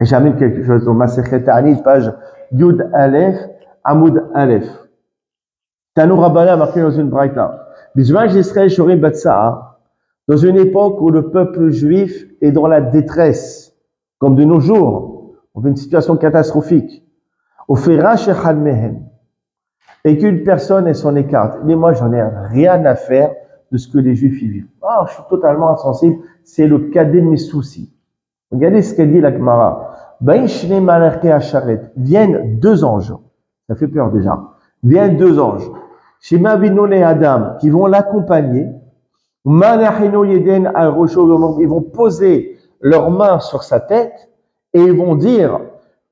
Et j'amène quelque chose dans Masechet Ta'anit, page Yud Aleph, Amoud Aleph. Tanou Rabbana a marqué dans une braïta. Bizman Yisraël Shorim Batsa'a, dans une époque où le peuple juif est dans la détresse, comme de nos jours, on fait une situation catastrophique, au firash echad mehem, et qu'une personne elle s'en écarte. Mais moi, j'en ai rien à faire de ce que les Juifs y vivent. Ah, je suis totalement insensible. C'est le cadet de mes soucis. Regardez ce qu'elle dit la Gemara. Viennent deux anges. Ça fait peur déjà. Viennent deux anges. Shema Vino et Adam, qui vont l'accompagner. Ils vont poser leurs mains sur sa tête et ils vont dire,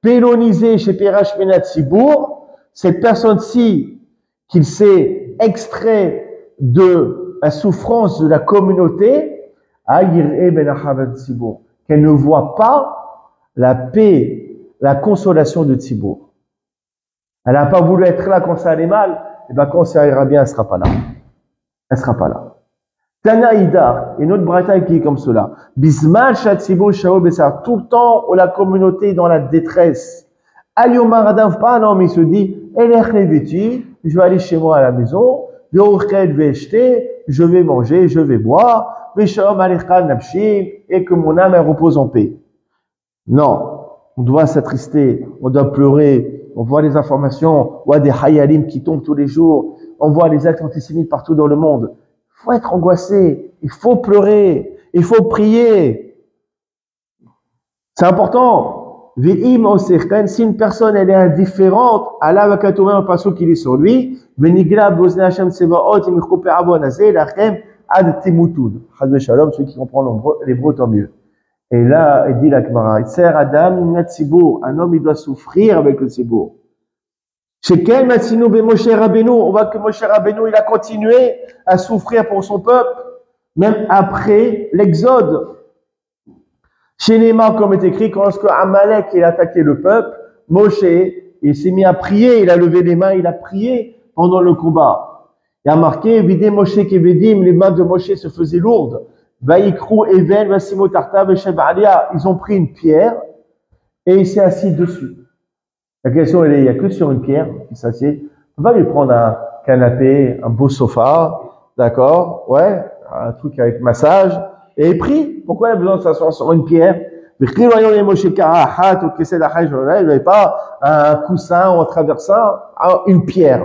pélonisé chez Perash Menat Sibour, cette personne-ci, qu'il s'est extrait de la souffrance de la communauté, qu'elle ne voit pas la paix, la consolation de Tzibour. Elle n'a pas voulu être là quand ça allait mal, et bien quand ça ira bien, elle ne sera pas là. Elle ne sera pas là. Tana Ida, une autre bataille qui est comme cela. Bismal Shatsibour Shao Bessar, tout le temps où la communauté est dans la détresse. Aliomar Adam, pas un homme, il se dit, je vais aller chez moi à la maison, je vais manger, je vais boire, et que mon âme elle repose en paix. Non, on doit s'attrister, on doit pleurer, on voit les informations, on voit des hayalim qui tombent tous les jours, on voit les actes antisémites partout dans le monde. Il faut être angoissé, il faut pleurer, il faut prier. C'est important. Si une personne elle est indifférente, Allah va tomber un passage qui est sur lui. Ceux qui comprennent l'hébreu, tant mieux. Et là, il dit la Gemara, un homme il doit souffrir avec le Tzibour. On voit que Moshe Rabbeinu il a continué à souffrir pour son peuple, même après l'exode. Chez Néma, comme est écrit, quand Amalek il a attaqué le peuple, Moshe, il s'est mis à prier, il a levé les mains, il a prié pendant le combat. Il a marqué, vidé Moshe Kevedim, les mains de Moshe se faisaient lourdes. Vaikrou Even, Vassimo Tarta, Veshebalia, ils ont pris une pierre et il s'est assis dessus. La question elle est, il n'y a que sur une pierre qui s'assied. On va lui prendre un canapé, un beau sofa, d'accord, ouais, un truc avec massage. Et il prie. Pourquoi il a besoin de s'asseoir sur une pierre? Il n'avait pas un coussin ou un traversin, une pierre.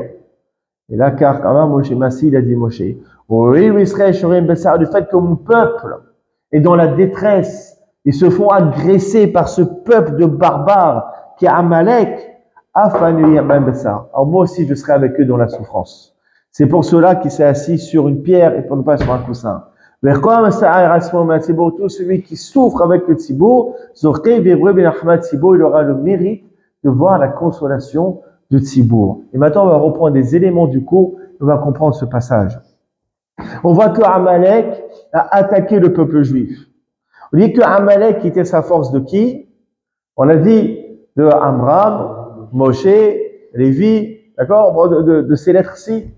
Et là, car quand même, Moshe Massi, il a dit Moshe, oui, Israël, du fait que mon peuple est dans la détresse, ils se font agresser par ce peuple de barbares qui est Amalek, alors moi aussi, je serai avec eux dans la souffrance. C'est pour cela qu'il s'est assis sur une pierre et pas sur un coussin. Mais comme ça, tout celui qui souffre avec le Tzibour, il aura le mérite de voir la consolation du Tzibour. Et maintenant, on va reprendre des éléments du cours, on va comprendre ce passage. On voit que Amalek a attaqué le peuple juif. On dit que Amalek était sa force de qui? On a dit de Amram, Moshe, Lévi, d'accord, de ces lettres-ci.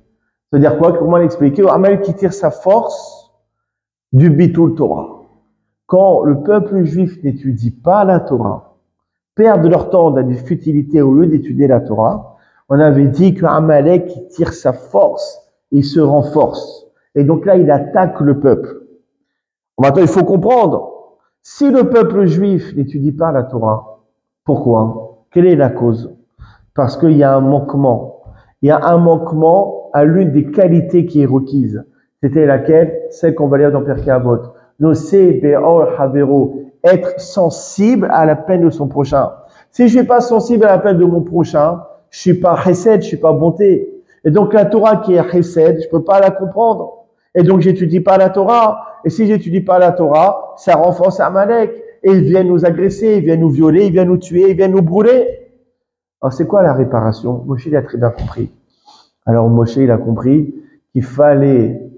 C'est-à-dire quoi? Comment l'expliquer? Amalek qui tire sa force du Bitul Torah. Quand le peuple juif n'étudie pas la Torah, perdent leur temps dans des futilités au lieu d'étudier la Torah, on avait dit qu'Amalek tire sa force, il se renforce. Et donc là, il attaque le peuple. Maintenant, il faut comprendre, si le peuple juif n'étudie pas la Torah, pourquoi? Quelle est la cause? Parce qu'il y a un manquement. Il y a un manquement à l'une des qualités qui est requise. C'était laquelle? Celle qu'on va lire dans Pirkei Avot. Nosé be'or havero, être sensible à la peine de son prochain. Si je suis pas sensible à la peine de mon prochain, je suis pas chesed, je suis pas bonté. Et donc la Torah qui est chesed, je peux pas la comprendre. Et donc j'étudie pas la Torah. Et si j'étudie pas la Torah, ça renforce Amalek. Et ils viennent nous agresser, ils viennent nous violer, ils viennent nous tuer, ils viennent nous brûler. Alors c'est quoi la réparation? Moshe il a très bien compris. Alors Moshe il a compris qu'il fallait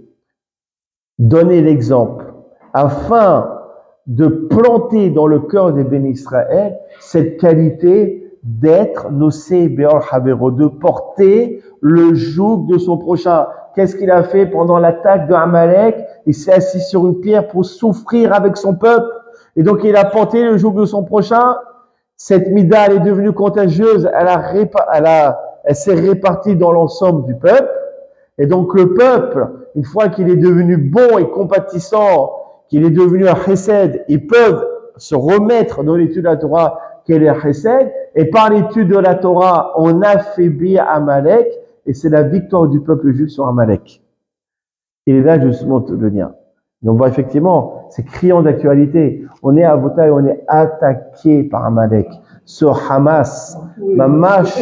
donner l'exemple afin de planter dans le cœur des bénis Israël cette qualité d'être nosé be'or havero, de porter le joug de son prochain. Qu'est-ce qu'il a fait pendant l'attaque de Amalek? Il s'est assis sur une pierre pour souffrir avec son peuple. Et donc il a porté le joug de son prochain. Cette mida elle est devenue contagieuse, elle s'est répartie dans l'ensemble du peuple. Et donc le peuple, une fois qu'il est devenu bon et compatissant, qu'il est devenu un chesed, ils peuvent se remettre dans l'étude de la Torah qu'elle est chesed, et par l'étude de la Torah, on affaiblit Amalek, et c'est la victoire du peuple juif sur Amalek. Il est là justement le lien. Et on voit effectivement, c'est criant d'actualité. On est à Votaï, on est attaqué par Amalek. Ce Hamas, Mamash,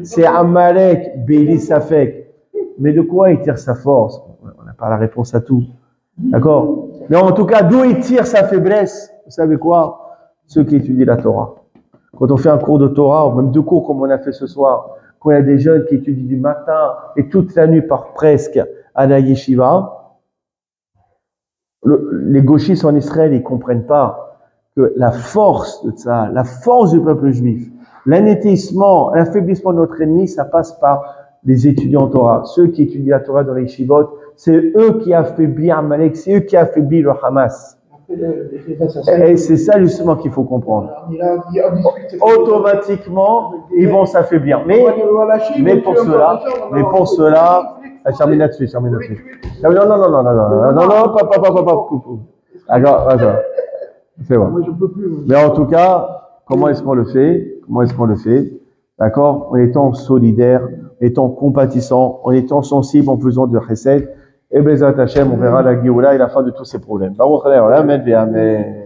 c'est Amalek, Béli Safek. Mais de quoi il tire sa force? On n'a pas la réponse à tout. D'accord? Mais en tout cas, d'où il tire sa faiblesse? Vous savez quoi? Ceux qui étudient la Torah. Quand on fait un cours de Torah, ou même deux cours comme on a fait ce soir, quand il y a des jeunes qui étudient du matin et toute la nuit par presque à la yeshiva, les gauchistes en Israël, ils comprennent pas que la force de ça, la force du peuple juif, l'anéantissement, l'affaiblissement de notre ennemi, ça passe par les étudiants en Torah. Ceux qui étudient la Torah dans les yeshivot, c'est eux qui affaiblissent Amalek, c'est eux qui affaiblissent le Hamas. Et c'est ça justement qu'il faut comprendre. Automatiquement, ils vont s'affaiblir. Mais pour cela, termine là-dessus. Non, pas. D'accord. C'est bon. Mais en tout cas, comment est-ce qu'on le fait? D'accord? En étant solidaire, en étant compatissant, en étant sensible, en faisant de chesed. Et Bezat Hashem, on verra la Géoula et la fin de tous ces problèmes. Baruch Amen.